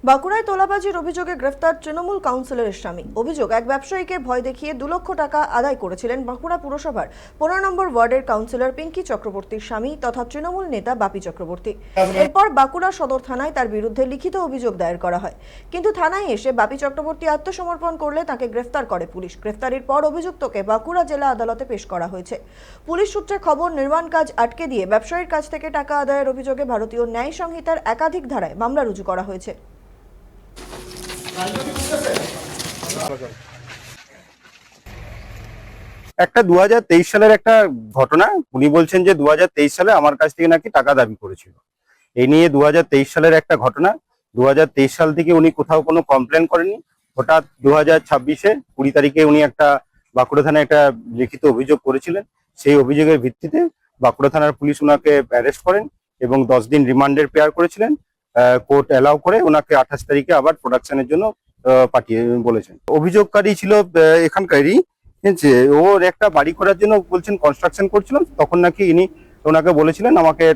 বাঁকুড়ায় তোলাবাজির অভিযোগে গ্রেফতার তৃণমূল কাউন্সিলরের স্বামী। অভিযোগ, এক ব্যবসায়ীকে ভয় দেখিয়ে 2 লক্ষ টাকা আদায় করেছিলেন বাঁকুড়া পুরসভার 15 নম্বর ওয়ার্ডের কাউন্সিলর পিঙ্কি চক্রবর্তীর স্বামী তথা তৃণমূল নেতা বাপি চক্রবর্তী। এরপর বাঁকুড়া সদর থানায় তার বিরুদ্ধে লিখিত অভিযোগ দায়ের করা হয়, কিন্তু থানায় এসে বাপি চক্রবর্তী আত্মসমর্পণ করলে তাকে গ্রেফতার করে পুলিশ। গ্রেফতারির পর অভিযুক্তকে বাঁকুড়া জেলা আদালতে পেশ করা হয়েছে। পুলিশ সূত্রে খবর, নির্মাণ কাজ আটকে দিয়ে ব্যবসায়ীর কাছ থেকে টাকা আদায়ের অভিযোগে ভারতীয় ন্যায় সংহিতার একাধিক ধারায় মামলা রুজু করা হয়েছে। একটা 2023 সালের একটা ঘটনা। উনি বলছেন যে 2023 সালে আমার কাছ থেকে নাকি টাকা দাবি করেছিল। এই নিয়ে 2023 সালের একটা ঘটনা। 2023 সাল থেকে উনি কোথাও কোনো কমপ্লেন করেনি। হঠাৎ 2026-এ 20 তারিখে উনি একটা বাঁকুড়া থানায় একটা লিখিত অভিযোগ করেছিলেন। সেই অভিযোগের ভিত্তিতে বাঁকুড়া থানার পুলিশ ওনাকে অ্যারেস্ট করেন এবং 10 দিন রিমান্ডের পেয়ার করেছিলেন। কোর্ট অ্যালাউ করে ওনাকে 28 তারিখে আবার প্রোডাকশনের জন্য পাঠিয়ে বলেছেন। অভিযোগকারী ছিল এখানকারই, যে ওর একটা বাড়ি করার জন্য বলছেন কনস্ট্রাকশন করছিলাম, তখন নাকি ইনি ওনাকে বলেছিলেন আমাকে